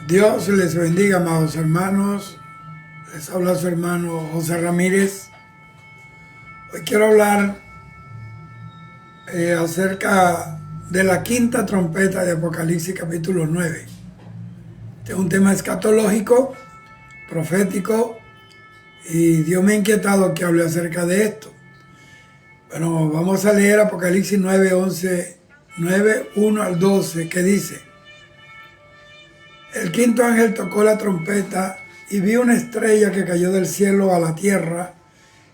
Dios les bendiga, amados hermanos. Les habla su hermano José Ramírez. Hoy quiero hablar acerca de la quinta trompeta de Apocalipsis capítulo 9. Este es un tema escatológico, profético, y Dios me ha inquietado que hable acerca de esto. Bueno, vamos a leer Apocalipsis 9, 11, 9, 1 al 12, que dice: El quinto ángel tocó la trompeta y vi una estrella que cayó del cielo a la tierra,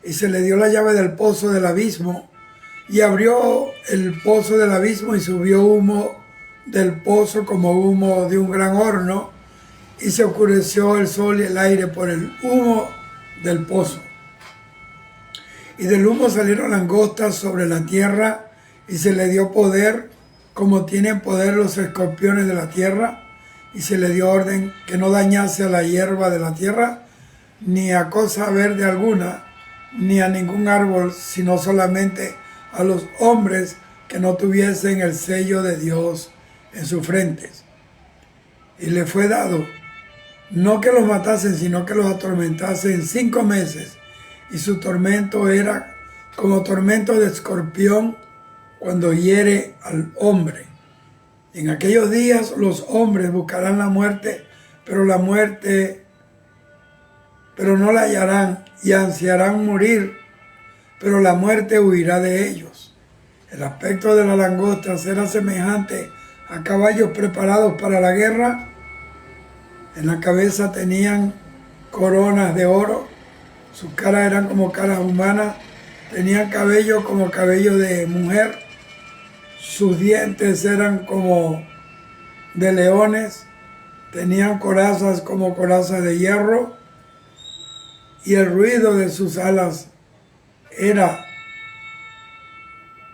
y se le dio la llave del pozo del abismo, y abrió el pozo del abismo y subió humo del pozo como humo de un gran horno, y se oscureció el sol y el aire por el humo del pozo. Y del humo salieron langostas sobre la tierra, y se le dio poder como tienen poder los escorpiones de la tierra, y se le dio orden que no dañase a la hierba de la tierra, ni a cosa verde alguna, ni a ningún árbol, sino solamente a los hombres que no tuviesen el sello de Dios en sus frentes. Y le fue dado, no que los matasen, sino que los atormentasen 5 meses, y su tormento era como tormento de escorpión cuando hiere al hombre. En aquellos días los hombres buscarán la muerte, pero no la hallarán, y ansiarán morir, pero la muerte huirá de ellos. El aspecto de la langosta era semejante a caballos preparados para la guerra. En la cabeza tenían coronas de oro, sus caras eran como caras humanas, tenían cabello como cabello de mujer, sus dientes eran como de leones, tenían corazas como corazas de hierro, y el ruido de sus alas era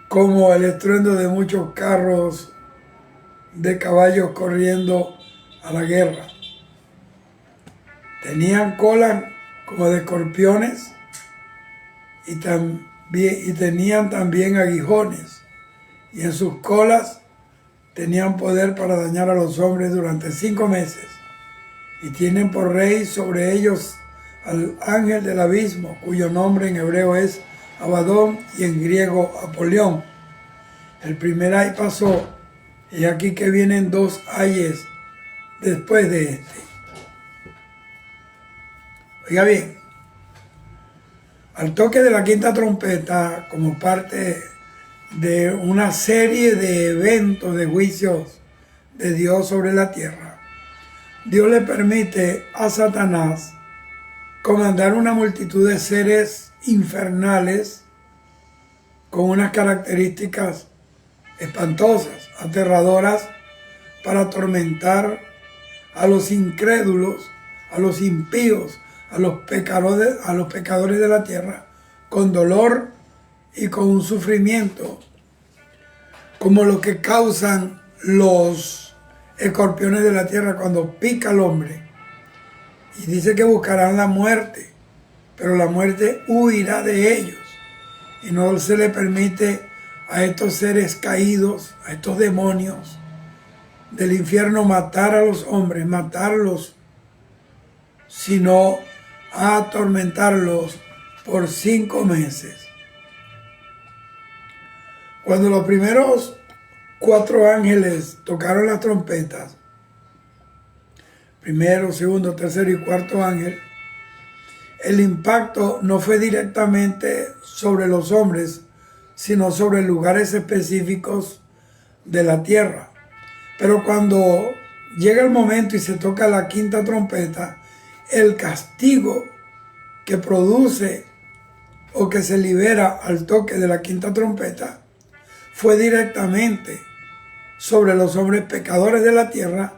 como el estruendo de muchos carros de caballos corriendo a la guerra. Tenían colas como de escorpiones y tenían también aguijones, y en sus colas tenían poder para dañar a los hombres durante 5 meses, y tienen por rey sobre ellos al ángel del abismo, cuyo nombre en hebreo es Abadón y en griego Apolión. El primer ay pasó, y aquí que vienen 2 ayes después de este. Oiga bien, al toque de la quinta trompeta, como parte de una serie de eventos de juicios de Dios sobre la tierra, Dios le permite a Satanás comandar una multitud de seres infernales con unas características espantosas, aterradoras, para atormentar a los incrédulos, a los impíos, a los pecadores de la tierra, con dolor y con un sufrimiento, como lo que causan los escorpiones de la tierra cuando pica al hombre. Y dice que buscarán la muerte, pero la muerte huirá de ellos. Y no se le permite a estos seres caídos, a estos demonios del infierno, matar a los hombres, matarlos, sino a atormentarlos por 5 meses. Cuando los primeros 4 ángeles tocaron las trompetas, primero, segundo, tercero y cuarto ángel, el impacto no fue directamente sobre los hombres, sino sobre lugares específicos de la tierra. Pero cuando llega el momento y se toca la quinta trompeta, el castigo que produce o que se libera al toque de la quinta trompeta fue directamente sobre los hombres pecadores de la tierra,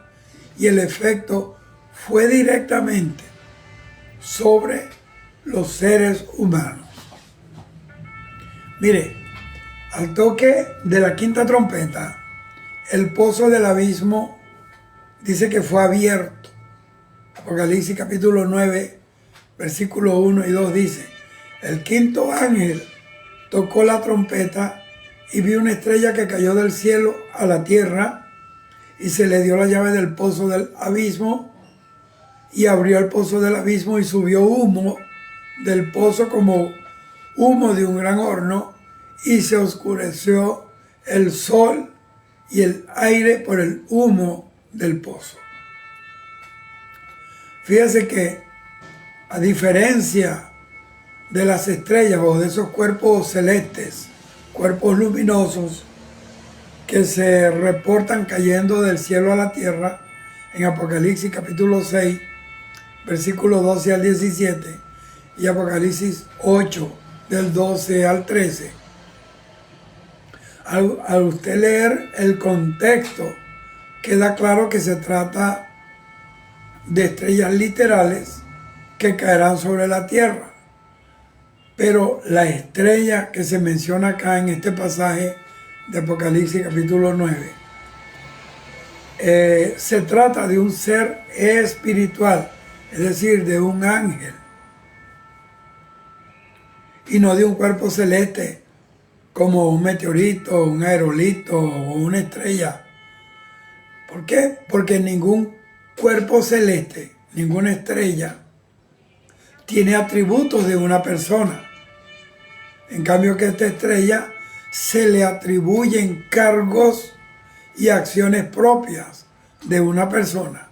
y el efecto fue directamente sobre los seres humanos. Mire, al toque de la quinta trompeta, el pozo del abismo dice que fue abierto. Apocalipsis capítulo 9, versículo 1 y 2 dice: el quinto ángel tocó la trompeta y vi una estrella que cayó del cielo a la tierra, y se le dio la llave del pozo del abismo, y abrió el pozo del abismo y subió humo del pozo como humo de un gran horno, y se oscureció el sol y el aire por el humo del pozo. Fíjese que, a diferencia de las estrellas o de esos cuerpos celestes, cuerpos luminosos que se reportan cayendo del cielo a la tierra, en Apocalipsis capítulo 6, versículos 12 al 17, y Apocalipsis 8, del 12 al 13, al usted leer el contexto, queda claro que se trata de estrellas literales que caerán sobre la tierra. Pero la estrella que se menciona acá en este pasaje de Apocalipsis capítulo 9, se trata de un ser espiritual, es decir, de un ángel, y no de un cuerpo celeste como un meteorito, un aerolito o una estrella. ¿Por qué? Porque ningún cuerpo celeste, ninguna estrella, tiene atributos de una persona. En cambio que a esta estrella se le atribuyen cargos y acciones propias de una persona.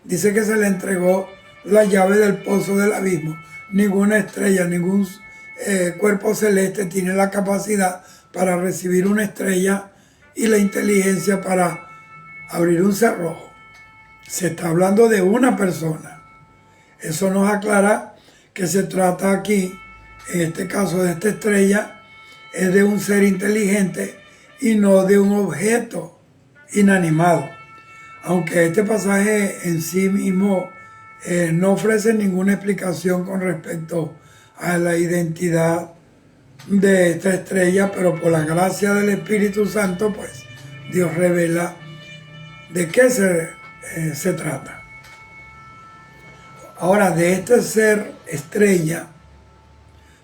Dice que se le entregó la llave del pozo del abismo. Ninguna estrella, ningún cuerpo celeste tiene la capacidad para recibir una estrella y la inteligencia para abrir un cerrojo. Se está hablando de una persona. Eso nos aclara que se trata aquí, en este caso de esta estrella, es de un ser inteligente y no de un objeto inanimado. Aunque este pasaje en sí mismo no ofrece ninguna explicación con respecto a la identidad de esta estrella, pero por la gracia del Espíritu Santo, pues Dios revela de qué se trata. Ahora, de este ser estrella,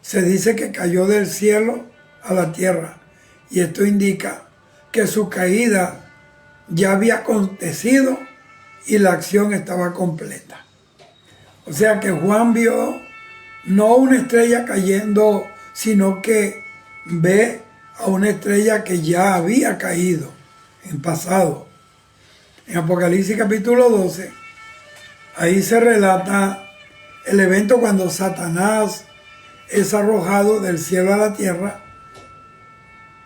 se dice que cayó del cielo a la tierra, y esto indica que su caída ya había acontecido y la acción estaba completa. O sea que Juan vio no una estrella cayendo, sino que ve a una estrella que ya había caído en pasado. En Apocalipsis capítulo 12, ahí se relata el evento cuando Satanás es arrojado del cielo a la tierra,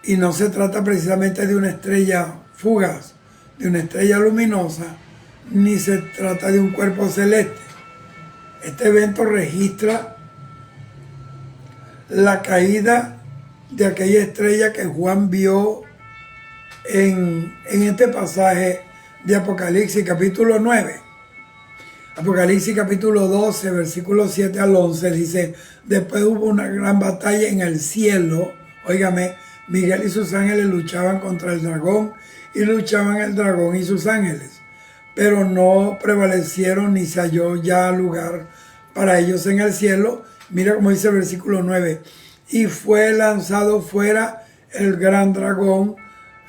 y no se trata precisamente de una estrella fugaz, de una estrella luminosa, ni se trata de un cuerpo celeste. Este evento registra la caída de aquella estrella que Juan vio en este pasaje de Apocalipsis capítulo 9. Apocalipsis capítulo 12, versículos 7 al 11 dice: después hubo una gran batalla en el cielo. Óigame, Miguel y sus ángeles luchaban contra el dragón, y luchaban el dragón y sus ángeles, pero no prevalecieron ni se halló ya lugar para ellos en el cielo. Mira cómo dice el versículo 9: y fue lanzado fuera el gran dragón,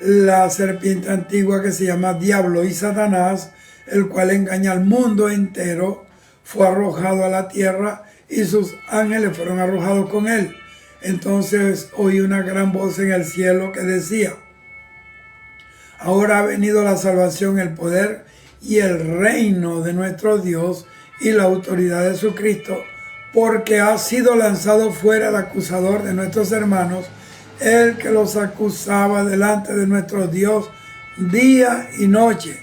la serpiente antigua que se llama Diablo y Satanás, el cual engaña al mundo entero. Fue arrojado a la tierra y sus ángeles fueron arrojados con él. Entonces oí una gran voz en el cielo que decía: ahora ha venido la salvación, el poder y el reino de nuestro Dios y la autoridad de su Cristo, porque ha sido lanzado fuera el acusador de nuestros hermanos, el que los acusaba delante de nuestro Dios día y noche.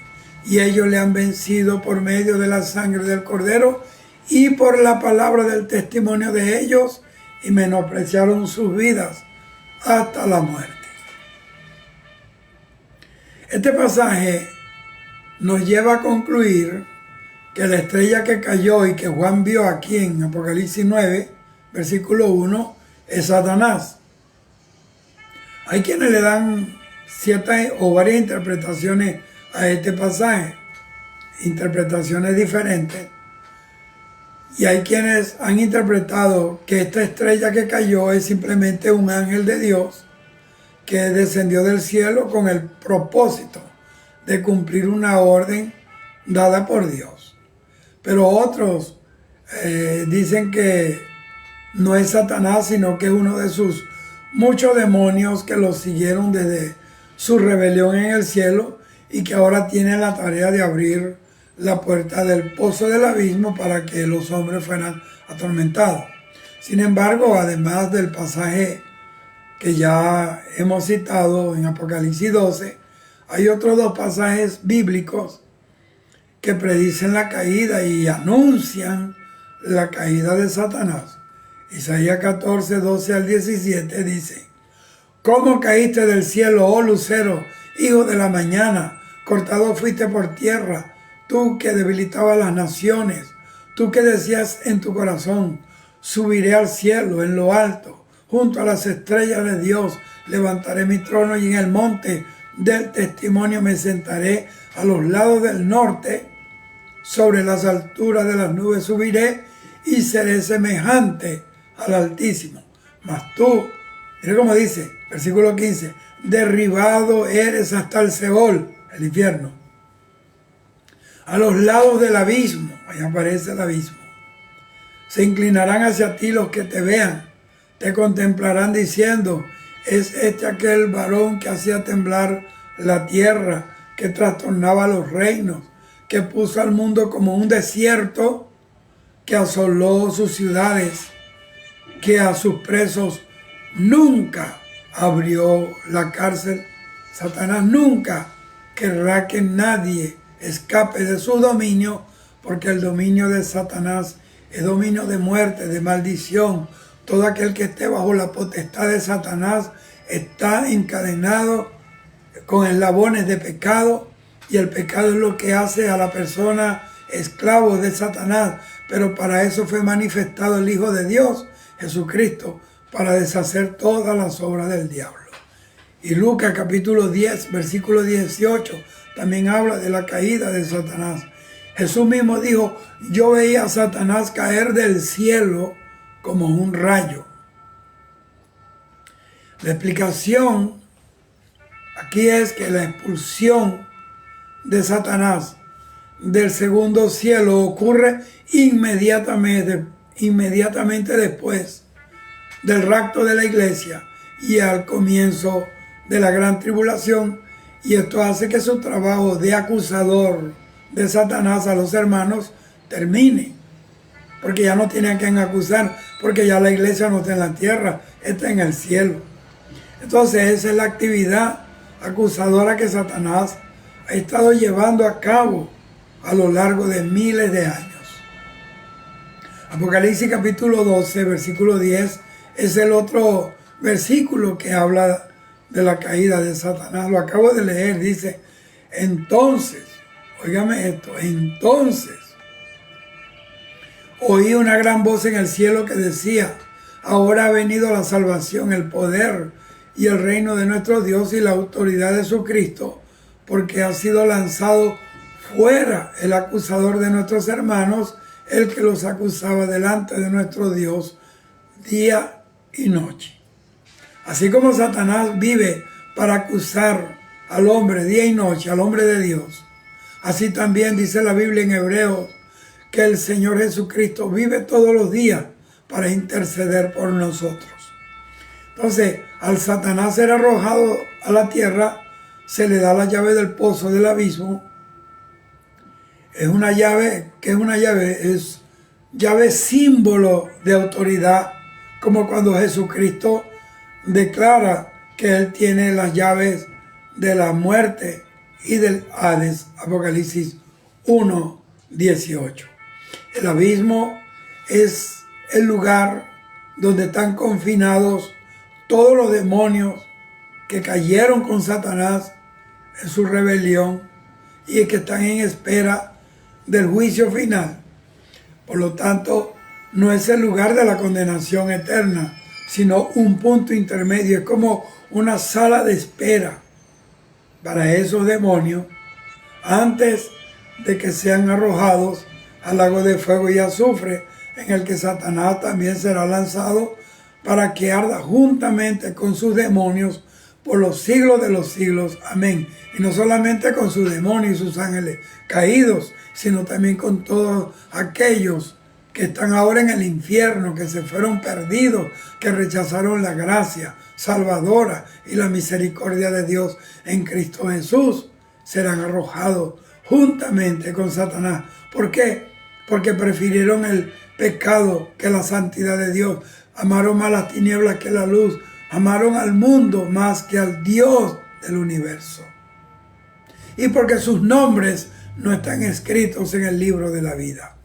Y ellos le han vencido por medio de la sangre del Cordero y por la palabra del testimonio de ellos, y menospreciaron sus vidas hasta la muerte. Este pasaje nos lleva a concluir que la estrella que cayó y que Juan vio aquí en Apocalipsis 9, versículo 1, es Satanás. Hay quienes le dan ciertas o varias interpretaciones a este pasaje, interpretaciones diferentes, y hay quienes han interpretado que esta estrella que cayó es simplemente un ángel de Dios que descendió del cielo con el propósito de cumplir una orden dada por Dios. Pero otros dicen que no es Satanás, sino que es uno de sus muchos demonios que lo siguieron desde su rebelión en el cielo y que ahora tienen la tarea de abrir la puerta del pozo del abismo para que los hombres fueran atormentados. Sin embargo, además del pasaje que ya hemos citado en Apocalipsis 12, hay otros dos pasajes bíblicos que predicen la caída y anuncian la caída de Satanás. Isaías 14, 12 al 17 dice: ¿Cómo caíste del cielo, oh lucero, hijo de la mañana? Cortado fuiste por tierra, tú que debilitabas las naciones, tú que decías en tu corazón: subiré al cielo, en lo alto, junto a las estrellas de Dios, levantaré mi trono y en el monte del testimonio me sentaré, a los lados del norte, sobre las alturas de las nubes subiré y seré semejante al Altísimo. Mas tú, mira cómo dice, versículo 15, derribado eres hasta el Seol, el infierno, a los lados del abismo, ahí aparece el abismo. Se inclinarán hacia ti los que te vean, te contemplarán diciendo: es este aquel varón que hacía temblar la tierra, que trastornaba los reinos, que puso al mundo como un desierto, que asoló sus ciudades, que a sus presos nunca abrió la cárcel. Satanás nunca querrá que nadie escape de su dominio, porque el dominio de Satanás es dominio de muerte, de maldición. Todo aquel que esté bajo la potestad de Satanás está encadenado con eslabones de pecado, y el pecado es lo que hace a la persona esclavo de Satanás. Pero para eso fue manifestado el Hijo de Dios, Jesucristo, para deshacer todas las obras del diablo. Y Lucas capítulo 10, versículo 18, también habla de la caída de Satanás. Jesús mismo dijo: yo veía a Satanás caer del cielo como un rayo. La explicación aquí es que la expulsión de Satanás del segundo cielo ocurre inmediatamente después del rapto de la iglesia y al comienzo de la gran tribulación, y esto hace que su trabajo de acusador de Satanás a los hermanos termine, porque ya no tiene a quien acusar, porque ya la iglesia no está en la tierra, está en el cielo. Entonces esa es la actividad acusadora que Satanás ha estado llevando a cabo a lo largo de miles de años. Apocalipsis capítulo 12, versículo 10, es el otro versículo que habla de la caída de Satanás. Lo acabo de leer, dice: entonces, óigame esto, entonces oí una gran voz en el cielo que decía: ahora ha venido la salvación, el poder y el reino de nuestro Dios y la autoridad de su Cristo, porque ha sido lanzado fuera el acusador de nuestros hermanos, el que los acusaba delante de nuestro Dios día y noche. Así como Satanás vive para acusar al hombre día y noche, al hombre de Dios, así también dice la Biblia en Hebreos que el Señor Jesucristo vive todos los días para interceder por nosotros. Entonces, al Satanás ser arrojado a la tierra, se le da la llave del pozo del abismo. Es una llave, ¿qué es una llave? Es llave símbolo de autoridad, como cuando Jesucristo declara que Él tiene las llaves de la muerte y del Hades, Apocalipsis 1, 18. El abismo es el lugar donde están confinados todos los demonios que cayeron con Satanás en su rebelión y que están en espera del juicio final. Por lo tanto, no es el lugar de la condenación eterna, sino un punto intermedio. Es como una sala de espera para esos demonios antes de que sean arrojados al lago de fuego y azufre, en el que Satanás también será lanzado para que arda juntamente con sus demonios por los siglos de los siglos. Amén. Y no solamente con sus demonios y sus ángeles caídos, sino también con todos aquellos que están ahora en el infierno, que se fueron perdidos, que rechazaron la gracia salvadora y la misericordia de Dios en Cristo Jesús, serán arrojados juntamente con Satanás. ¿Por qué? Porque prefirieron el pecado que la santidad de Dios. Amaron más las tinieblas que la luz. Amaron al mundo más que al Dios del universo. Y porque sus nombres no están escritos en el libro de la vida.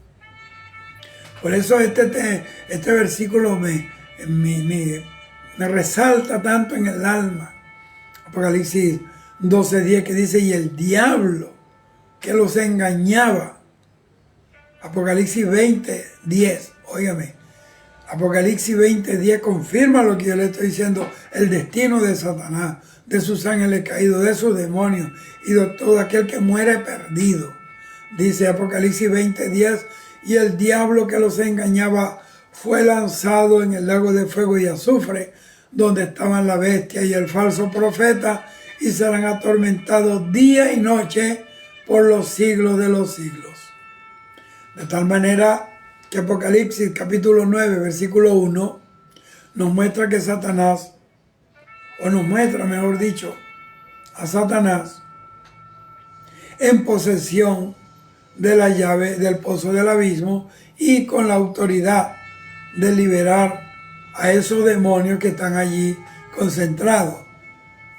Por eso este versículo me resalta tanto en el alma. Apocalipsis 12:10, que dice, y el diablo que los engañaba. Apocalipsis 20:10, óigame. Apocalipsis 20:10 confirma lo que yo le estoy diciendo, el destino de Satanás, de sus ángeles caídos, de sus demonios y de todo aquel que muere perdido. Dice Apocalipsis 20:10, y el diablo que los engañaba fue lanzado en el lago de fuego y azufre, donde estaban la bestia y el falso profeta, y serán atormentados día y noche por los siglos de los siglos. De tal manera que Apocalipsis capítulo 9, versículo 1, nos muestra que Satanás, o nos muestra, mejor dicho, a Satanás en posesión de la llave del pozo del abismo y con la autoridad de liberar a esos demonios que están allí concentrados.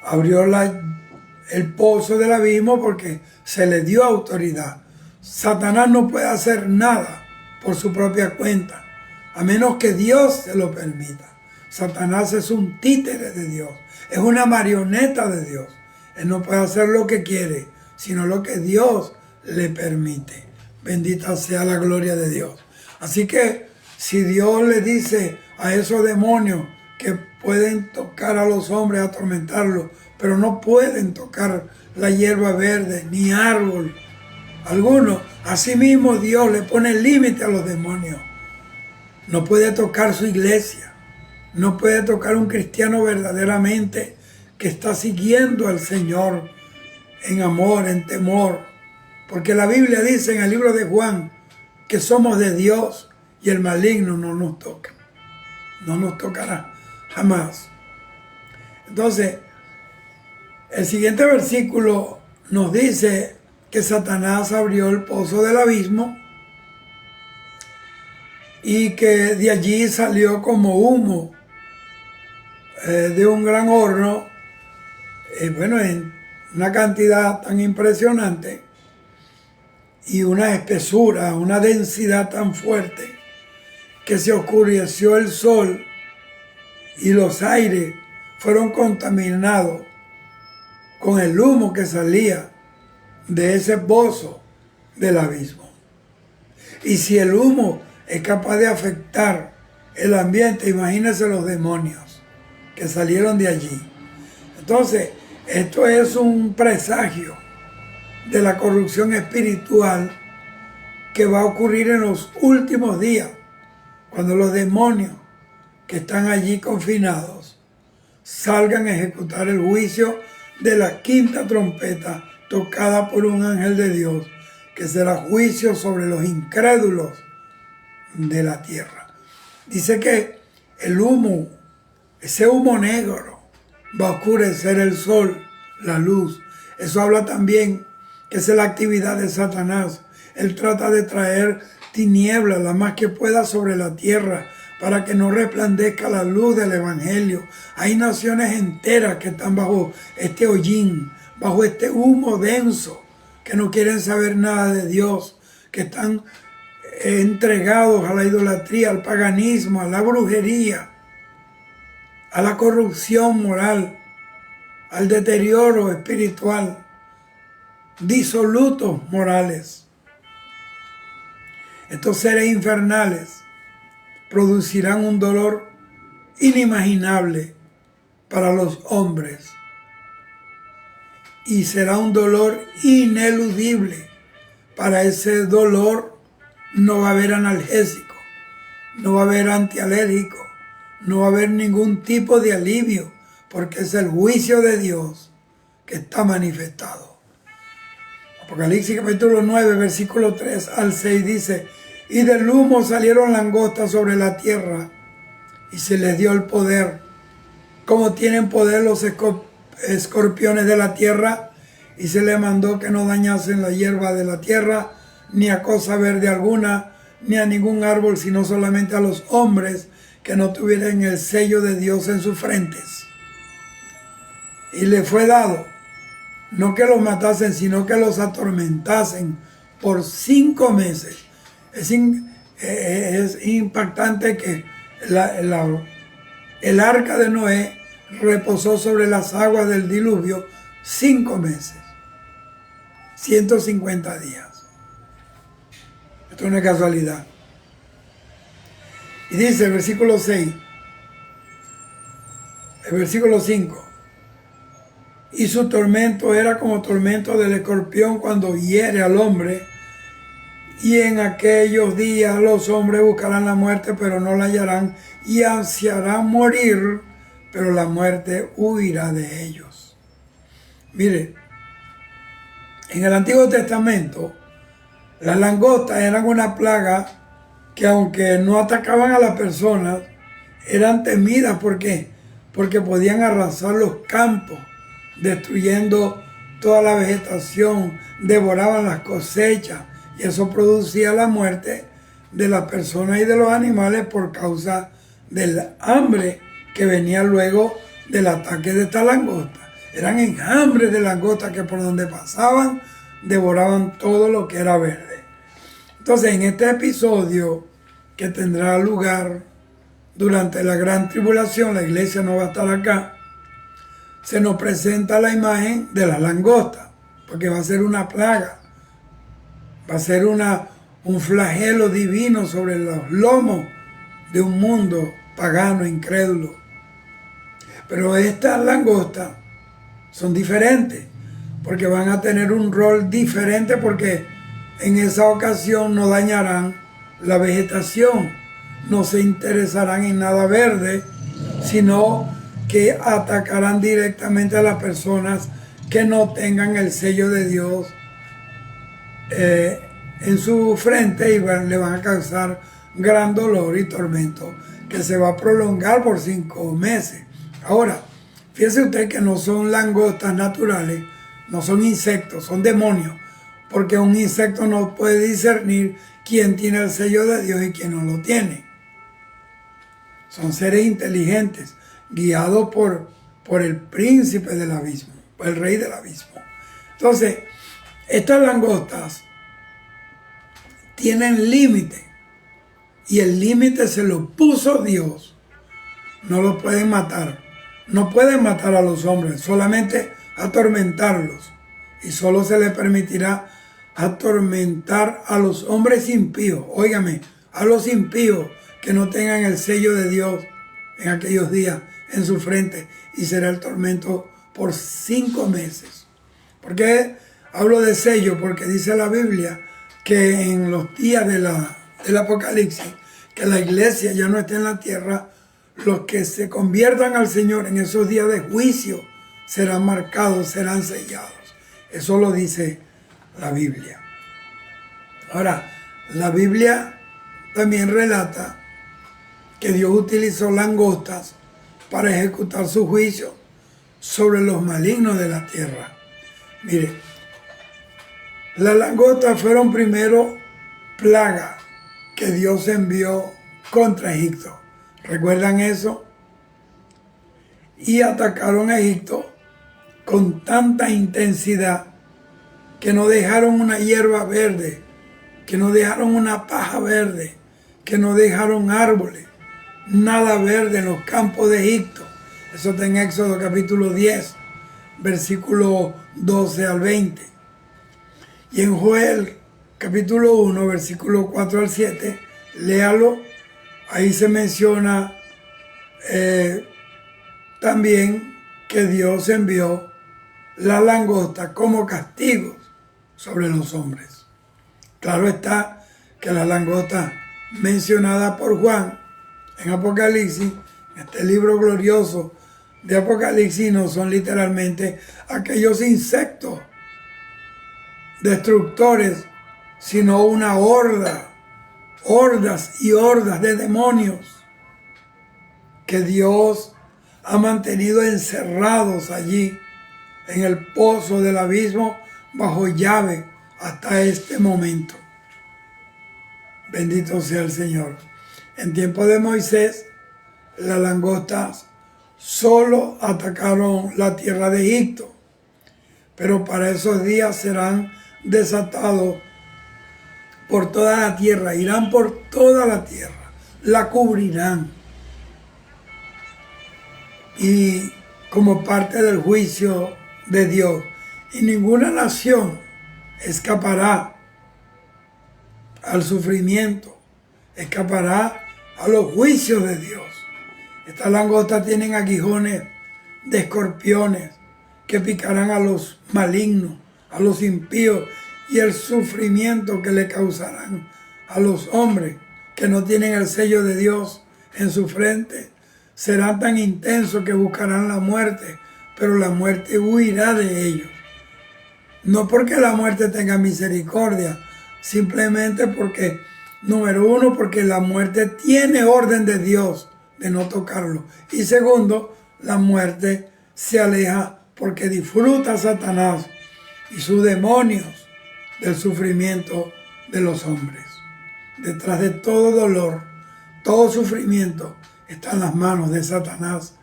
Abrió el pozo del abismo porque se le dio autoridad. Satanás no puede hacer nada por su propia cuenta, a menos que Dios se lo permita. Satanás es un títere de Dios, es una marioneta de Dios. Él no puede hacer lo que quiere, sino lo que Dios le permite. Bendita sea la gloria de Dios. Así que si Dios le dice a esos demonios que pueden tocar a los hombres, atormentarlos, pero no pueden tocar la hierba verde ni árbol alguno, asimismo Dios le pone límite a los demonios. No puede tocar su iglesia, no puede tocar un cristiano verdaderamente que está siguiendo al Señor en amor, en temor. Porque la Biblia dice en el libro de Juan que somos de Dios y el maligno no nos toca. No nos tocará jamás. Entonces, el siguiente versículo nos dice que Satanás abrió el pozo del abismo y que de allí salió como humo de un gran horno, en una cantidad tan impresionante y una espesura, una densidad tan fuerte que se oscureció el sol y los aires fueron contaminados con el humo que salía de ese pozo del abismo. Y si el humo es capaz de afectar el ambiente, imagínense los demonios que salieron de allí. Entonces, esto es un presagio de la corrupción espiritual que va a ocurrir en los últimos días, cuando los demonios que están allí confinados salgan a ejecutar el juicio de la quinta trompeta tocada por un ángel de Dios, que será juicio sobre los incrédulos de la tierra. Dice que el humo, ese humo negro, va a oscurecer el sol, la luz. Eso habla también que esa es la actividad de Satanás. Él trata de traer tinieblas, la más que pueda, sobre la tierra, para que no resplandezca la luz del evangelio. Hay naciones enteras que están bajo este hollín, bajo este humo denso, que no quieren saber nada de Dios, que están entregados a la idolatría, al paganismo, a la brujería, a la corrupción moral, al deterioro espiritual, disolutos morales. Estos seres infernales producirán un dolor inimaginable para los hombres y será un dolor ineludible. Para ese dolor no va a haber analgésico, no va a haber antialérgico, no va a haber ningún tipo de alivio, porque es el juicio de Dios que está manifestado. Apocalipsis capítulo 9, versículo 3 al 6 dice: y del humo salieron langostas sobre la tierra, y se les dio el poder, como tienen poder los escorpiones de la tierra, y se les mandó que no dañasen la hierba de la tierra, ni a cosa verde alguna, ni a ningún árbol, sino solamente a los hombres que no tuvieran el sello de Dios en sus frentes. Y le fue dado, no que los matasen, sino que los atormentasen por 5 meses. Es impactante que el arca de Noé reposó sobre las aguas del diluvio 5 meses, 150 días. Esto no es casualidad. Y dice el versículo 6, el versículo 5: y su tormento era como tormento del escorpión cuando hiere al hombre, y en aquellos días los hombres buscarán la muerte, pero no la hallarán, y ansiarán morir, pero la muerte huirá de ellos. Mire, en el Antiguo Testamento, las langostas eran una plaga que, aunque no atacaban a las personas, eran temidas. ¿Por qué? Porque podían arrasar los campos, destruyendo toda la vegetación, devoraban las cosechas, y eso producía la muerte de las personas y de los animales por causa del hambre que venía luego del ataque de esta langosta. Eran enjambres de langostas que por donde pasaban devoraban todo lo que era verde. Entonces, en este episodio que tendrá lugar durante la gran tribulación, la iglesia no va a estar acá, se nos presenta la imagen de la langosta, porque va a ser una plaga, va a ser un flagelo divino sobre los lomos de un mundo pagano, incrédulo. Pero estas langostas son diferentes, porque van a tener un rol diferente, porque en esa ocasión no dañarán la vegetación, no se interesarán en nada verde, sino que atacarán directamente a las personas que no tengan el sello de Dios en su frente, y le van a causar gran dolor y tormento que se va a prolongar por 5 meses. Ahora, fíjese usted que no son langostas naturales, no son insectos, son demonios, porque un insecto no puede discernir quién tiene el sello de Dios y quién no lo tiene. Son seres inteligentes, guiados por el príncipe del abismo, por el rey del abismo. Entonces, estas langostas tienen límite, y el límite se lo puso Dios. No lo pueden matar. No pueden matar a los hombres, solamente atormentarlos. Y solo se les permitirá atormentar a los hombres impíos. Óigame, a los impíos que no tengan el sello de Dios en aquellos días en su frente, y será el tormento por 5 meses. ¿Por qué hablo de sello? Porque dice la Biblia que en los días del Apocalipsis, que la iglesia ya no esté en la tierra, los que se conviertan al Señor en esos días de juicio serán marcados, serán sellados. Eso lo dice la Biblia. Ahora, la Biblia también relata que Dios utilizó langostas para ejecutar su juicio sobre los malignos de la tierra. Mire, las langostas fueron primero plaga que Dios envió contra Egipto. ¿Recuerdan eso? Y atacaron a Egipto con tanta intensidad que no dejaron una hierba verde, que no dejaron una paja verde, que no dejaron árboles, nada verde en los campos de Egipto. Eso está en Éxodo capítulo 10, versículo 12 al 20. Y en Joel capítulo 1, versículo 4 al 7, léalo, ahí se menciona también que Dios envió la langosta como castigo sobre los hombres. Claro está que la langosta mencionada por Juan en Apocalipsis, en este libro glorioso de Apocalipsis no son literalmente aquellos insectos destructores, sino una horda, hordas y hordas de demonios que Dios ha mantenido encerrados allí en el pozo del abismo bajo llave hasta este momento. Bendito sea el Señor. En tiempo de Moisés, las langostas solo atacaron la tierra de Egipto, pero para esos días serán desatados por toda la tierra, irán por toda la tierra, la cubrirán. Y como parte del juicio de Dios, y ninguna nación escapará al sufrimiento, escapará a los juicios de Dios. Estas langostas tienen aguijones de escorpiones que picarán a los malignos, a los impíos, y el sufrimiento que le causarán a los hombres que no tienen el sello de Dios en su frente será tan intenso que buscarán la muerte, pero la muerte huirá de ellos. No porque la muerte tenga misericordia, simplemente porque, número uno, porque la muerte tiene orden de Dios de no tocarlo. Y segundo, la muerte se aleja porque disfruta Satanás y sus demonios del sufrimiento de los hombres. Detrás de todo dolor, todo sufrimiento, están las manos de Satanás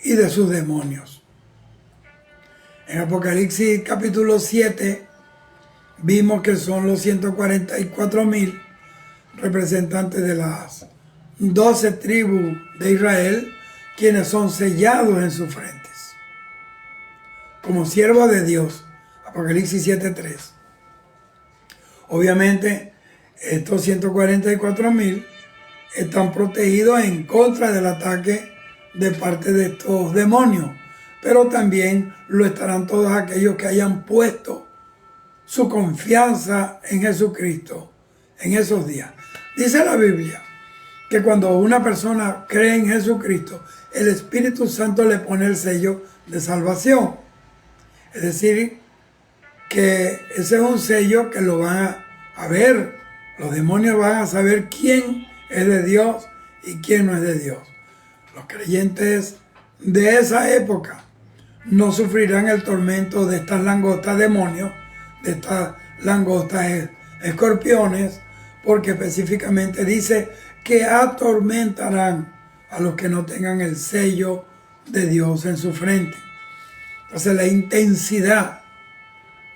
y de sus demonios. En Apocalipsis capítulo 7 vimos que son los 144,000 representantes de las 12 tribus de Israel, quienes son sellados en sus frentes como siervos de Dios. Apocalipsis 7:3. Obviamente, estos 144,000 están protegidos en contra del ataque de parte de estos demonios, pero también lo estarán todos aquellos que hayan puesto su confianza en Jesucristo en esos días. Dice la Biblia que cuando una persona cree en Jesucristo, el Espíritu Santo le pone el sello de salvación. Es decir, que ese es un sello que lo van a ver. Los demonios van a saber quién es de Dios y quién no es de Dios. Los creyentes de esa época no sufrirán el tormento de estas langostas demonios, de estas langostas escorpiones, porque específicamente dice que atormentarán a los que no tengan el sello de Dios en su frente. Entonces la intensidad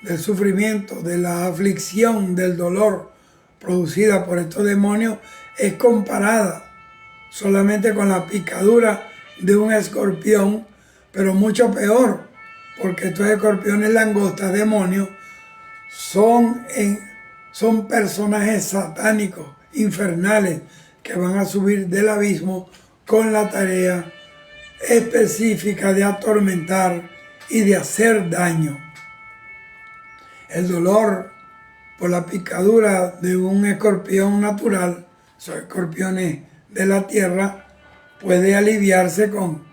del sufrimiento, de la aflicción, del dolor producida por estos demonios es comparada solamente con la picadura de un escorpión, pero mucho peor, porque estos escorpiones, langostas, demonios, son personajes satánicos, infernales, que van a subir del abismo con la tarea específica de atormentar y de hacer daño. El dolor por la picadura de un escorpión natural, esos escorpiones de la tierra, puede aliviarse con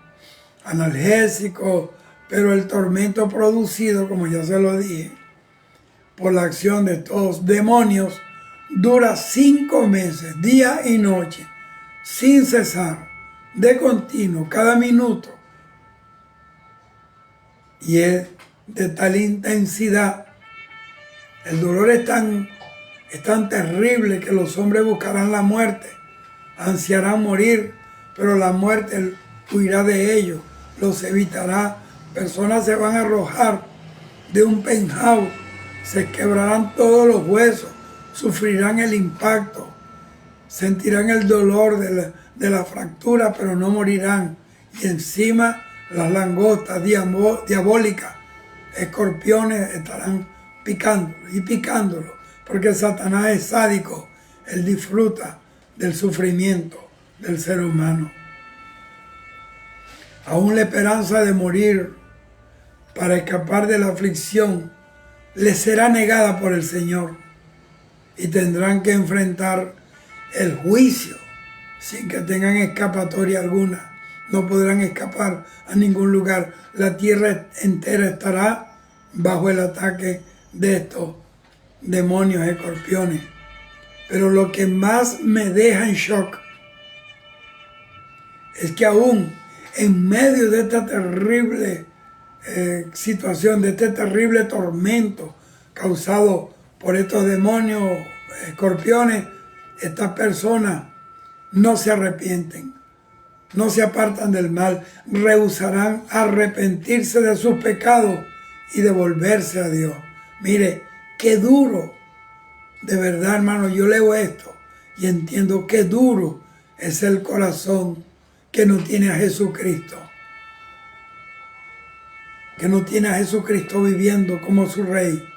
analgésicos, pero el tormento producido, como ya se lo dije, por la acción de estos demonios, dura 5 meses, día y noche, sin cesar, de continuo, cada minuto. Y es de tal intensidad, el dolor es tan terrible que los hombres buscarán la muerte, ansiarán morir, pero la muerte huirá de ellos, los evitará. Personas se van a arrojar de un penthouse, se quebrarán todos los huesos, sufrirán el impacto, sentirán el dolor de la fractura, pero no morirán. Y encima las langostas diabólicas, escorpiones, estarán picándolo y picándolo, porque Satanás es sádico, él disfruta del sufrimiento del ser humano. Aún la esperanza de morir para escapar de la aflicción les será negada por el Señor y tendrán que enfrentar el juicio sin que tengan escapatoria alguna no podrán escapar a ningún lugar. La tierra entera estará bajo el ataque de estos demonios, escorpiones. Pero lo que más me deja en shock es que aún en medio de esta terrible situación, de este terrible tormento causado por estos demonios, escorpiones, estas personas no se arrepienten, no se apartan del mal, rehusarán arrepentirse de sus pecados y devolverse a Dios. Mire, qué duro, de verdad, hermano, yo leo esto y entiendo qué duro es el corazón que no tiene a Jesucristo, que no tiene a Jesucristo viviendo como su Rey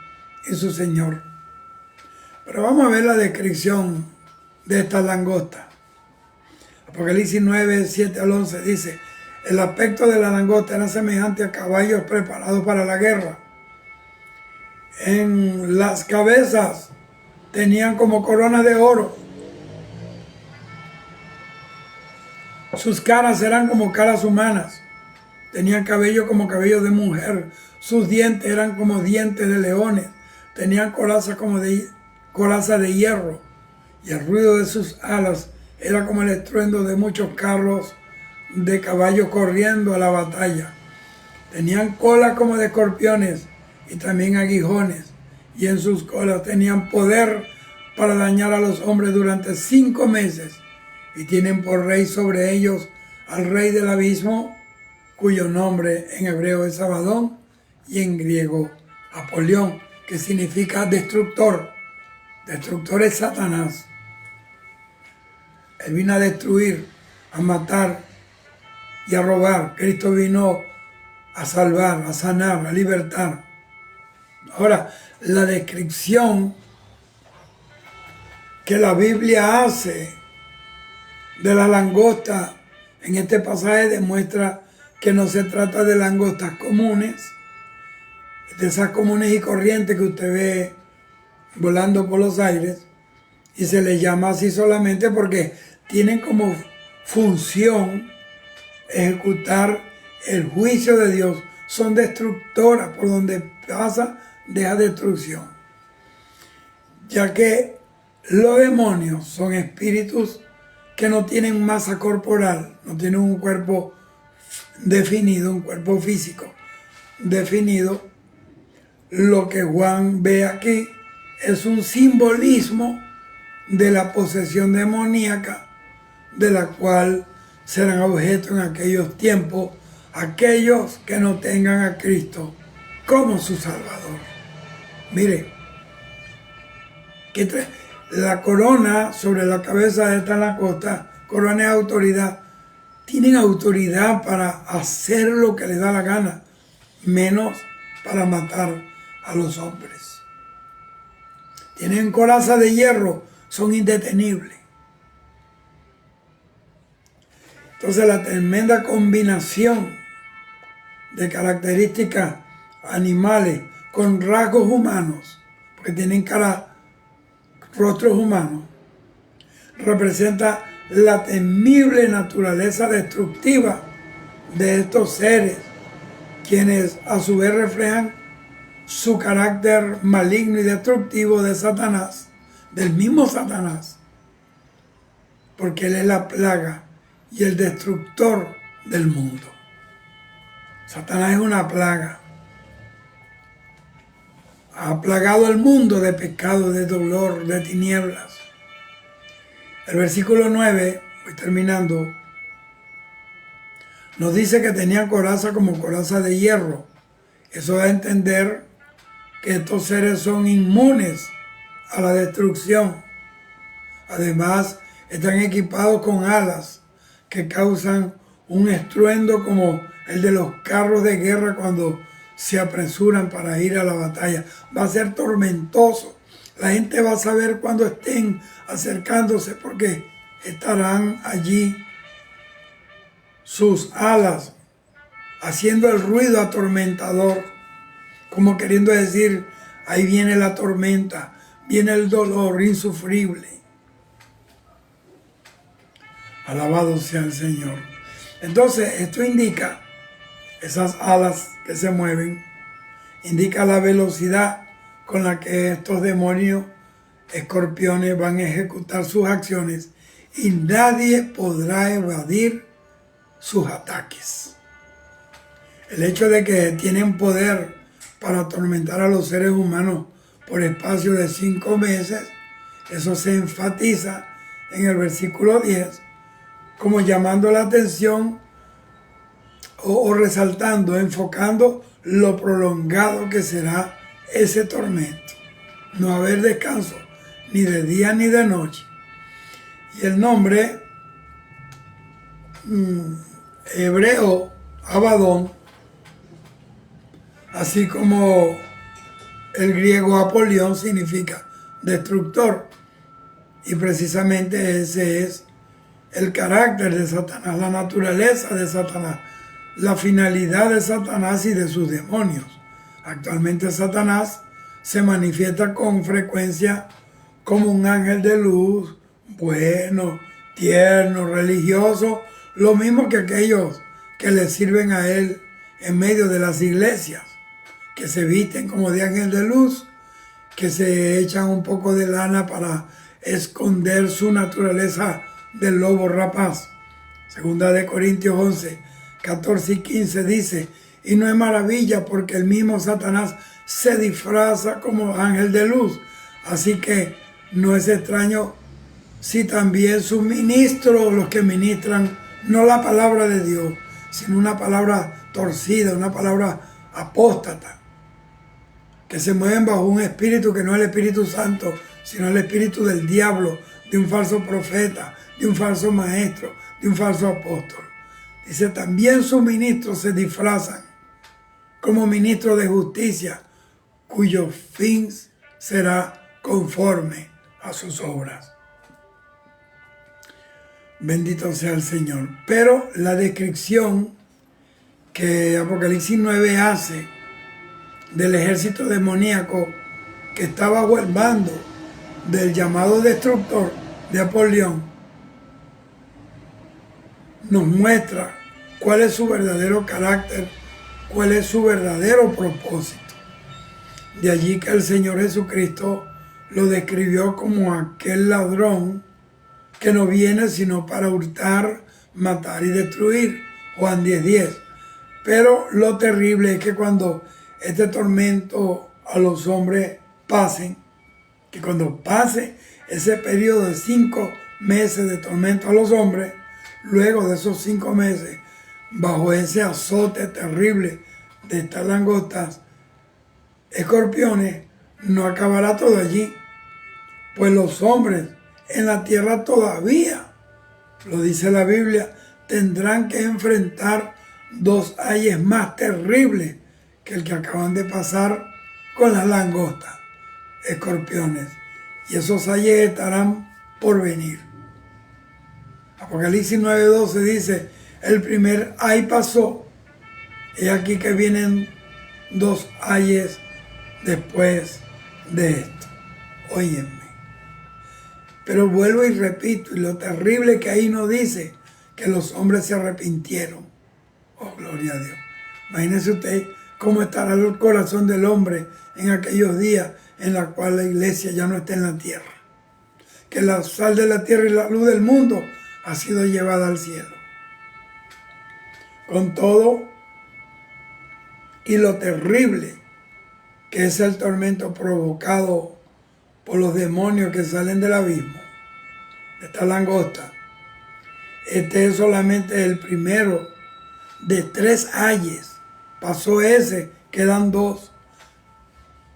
y su Señor. Pero vamos a ver la descripción de esta langosta. Apocalipsis 9, 7 al 11 dice: el aspecto de la langosta era semejante a caballos preparados para la guerra. En las cabezas tenían como coronas de oro. Sus caras eran como caras humanas. Tenían cabello como cabello de mujer. Sus dientes eran como dientes de leones. Tenían coraza como de coraza de hierro. Y el ruido de sus alas era como el estruendo de muchos carros de caballos corriendo a la batalla. Tenían cola como de escorpiones y también aguijones. Y en sus colas tenían poder para dañar a los hombres durante 5 meses. Y tienen por rey sobre ellos al rey del abismo, cuyo nombre en hebreo es Abadón y en griego Apolión, que significa destructor. Destructor es Satanás. Él vino a destruir, a matar y a robar. Cristo vino a salvar, a sanar, a libertar. Ahora, la descripción que la Biblia hace de la langosta en este pasaje demuestra que no se trata de langostas comunes, de esas comunes y corrientes que usted ve volando por los aires, y se les llama así solamente porque tienen como función ejecutar el juicio de Dios. Son destructoras, por donde pasa deja destrucción, ya que los demonios son espíritus que no tienen masa corporal, no tienen un cuerpo definido, un cuerpo físico definido. Lo que Juan ve aquí es un simbolismo de la posesión demoníaca, de la cual serán objeto en aquellos tiempos aquellos que no tengan a Cristo como su Salvador. Mire, la corona sobre la cabeza de esta langosta, corona es autoridad. Tienen autoridad para hacer lo que les da la gana, menos para matar a los hombres. Tienen coraza de hierro, son indetenibles. Entonces la tremenda combinación de características animales con rasgos humanos, porque tienen rostros humanos, representa la temible naturaleza destructiva de estos seres, quienes a su vez reflejan su carácter maligno y destructivo de Satanás, del mismo Satanás, porque él es la plaga y el destructor del mundo. Satanás es una plaga. Ha plagado el mundo de pecado, de dolor, de tinieblas. El versículo 9, voy terminando, nos dice que tenían coraza como coraza de hierro. Eso da a entender que estos seres son inmunes a la destrucción. Además, están equipados con alas que causan un estruendo como el de los carros de guerra cuando se apresuran para ir a la batalla. Va a ser tormentoso. La gente va a saber cuando estén acercándose porque estarán allí sus alas haciendo el ruido atormentador, como queriendo decir, ahí viene la tormenta, viene el dolor insufrible. Alabado sea el Señor. Entonces, esto indica, esas alas que se mueven, indica la velocidad con la que estos demonios, escorpiones, van a ejecutar sus acciones y nadie podrá evadir sus ataques. El hecho de que tienen poder para atormentar a los seres humanos por espacio de 5 meses, eso se enfatiza en el versículo 10, como llamando la atención o resaltando, enfocando lo prolongado que será ese tormento. No haber descanso ni de día ni de noche. Y el nombre hebreo, Abadón, así como el griego Apolión, significa destructor. Y precisamente ese es el carácter de Satanás, la naturaleza de Satanás, la finalidad de Satanás y de sus demonios. Actualmente Satanás se manifiesta con frecuencia como un ángel de luz, bueno, tierno, religioso, lo mismo que aquellos que le sirven a él en medio de las iglesias, que se visten como de ángel de luz, que se echan un poco de lana para esconder su naturaleza del lobo rapaz. Segunda de Corintios 11, 14 y 15 dice, y no es maravilla porque el mismo Satanás se disfraza como ángel de luz. Así que no es extraño si también sus ministros, los que ministran no la palabra de Dios, sino una palabra torcida, una palabra apóstata, que se mueven bajo un espíritu que no es el Espíritu Santo, sino el espíritu del diablo, de un falso profeta, de un falso maestro, de un falso apóstol. Dice, también sus ministros se disfrazan como ministros de justicia, cuyo fin será conforme a sus obras. Bendito sea el Señor. Pero la descripción que Apocalipsis 9 hace del ejército demoníaco que estaba bajo el mando del llamado destructor de Apolión, nos muestra cuál es su verdadero carácter, cuál es su verdadero propósito. De allí que el Señor Jesucristo lo describió como aquel ladrón que no viene sino para hurtar, matar y destruir. Juan 10:10. Pero lo terrible es que cuando este tormento a los hombres pasen, que cuando pase ese periodo de 5 meses de tormento a los hombres, luego de esos 5 meses, bajo ese azote terrible de estas langostas, escorpiones, no acabará todo allí, pues los hombres en la tierra todavía, lo dice la Biblia, tendrán que enfrentar 2 ayes más terribles que el que acaban de pasar con las langostas, escorpiones, y esos ayes estarán por venir. Apocalipsis 9:12 dice, el primer ay pasó, y aquí que vienen 2 ayes después de esto. Óyeme. Pero vuelvo y repito, y lo terrible que ahí nos dice que los hombres se arrepintieron. Oh, gloria a Dios. Imagínese usted cómo estará el corazón del hombre en aquellos días en los cuales la iglesia ya no está en la tierra. Que la sal de la tierra y la luz del mundo ha sido llevada al cielo. Con todo, y lo terrible que es el tormento provocado por los demonios que salen del abismo, de esta langosta. Este es solamente el primero de 3 ayes. Pasó ese, quedan 2.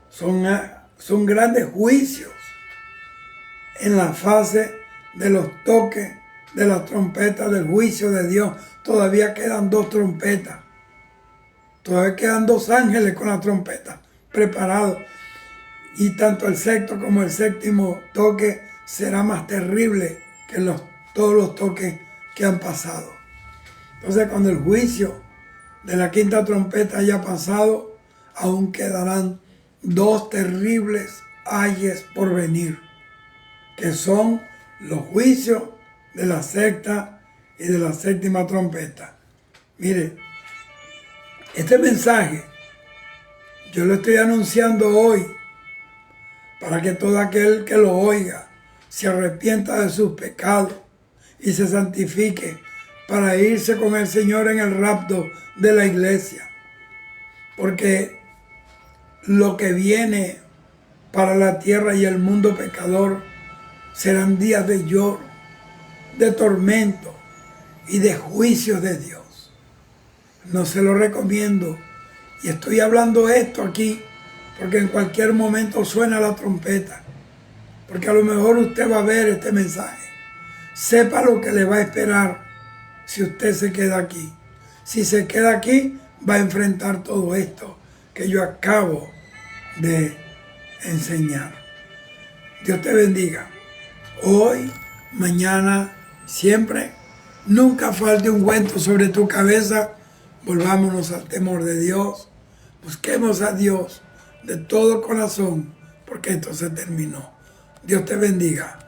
Son grandes juicios en la fase de los toques de las trompetas del juicio de Dios. Todavía quedan 2 trompetas. Todavía quedan 2 ángeles con la trompeta preparados. Y tanto el sexto como el séptimo toque será más terrible que todos los toques que han pasado. Entonces, cuando el juicio de la 5ª trompeta haya pasado, aún quedarán 2 terribles ayes por venir, que son los juicios de la 6ª y de la séptima trompeta. Mire, este mensaje yo lo estoy anunciando hoy para que todo aquel que lo oiga se arrepienta de sus pecados y se santifique para irse con el Señor en el rapto de la iglesia. Porque lo que viene para la tierra y el mundo pecador serán días de lloro, de tormento y de juicio de Dios. No se lo recomiendo. Y estoy hablando esto aquí porque en cualquier momento suena la trompeta. Porque a lo mejor usted va a ver este mensaje. Sepa lo que le va a esperar si usted se queda aquí. Si se queda aquí, va a enfrentar todo esto que yo acabo de enseñar. Dios te bendiga. Hoy, mañana, siempre, nunca falte ungüento sobre tu cabeza. Volvámonos al temor de Dios. Busquemos a Dios de todo corazón, porque esto se terminó. Dios te bendiga.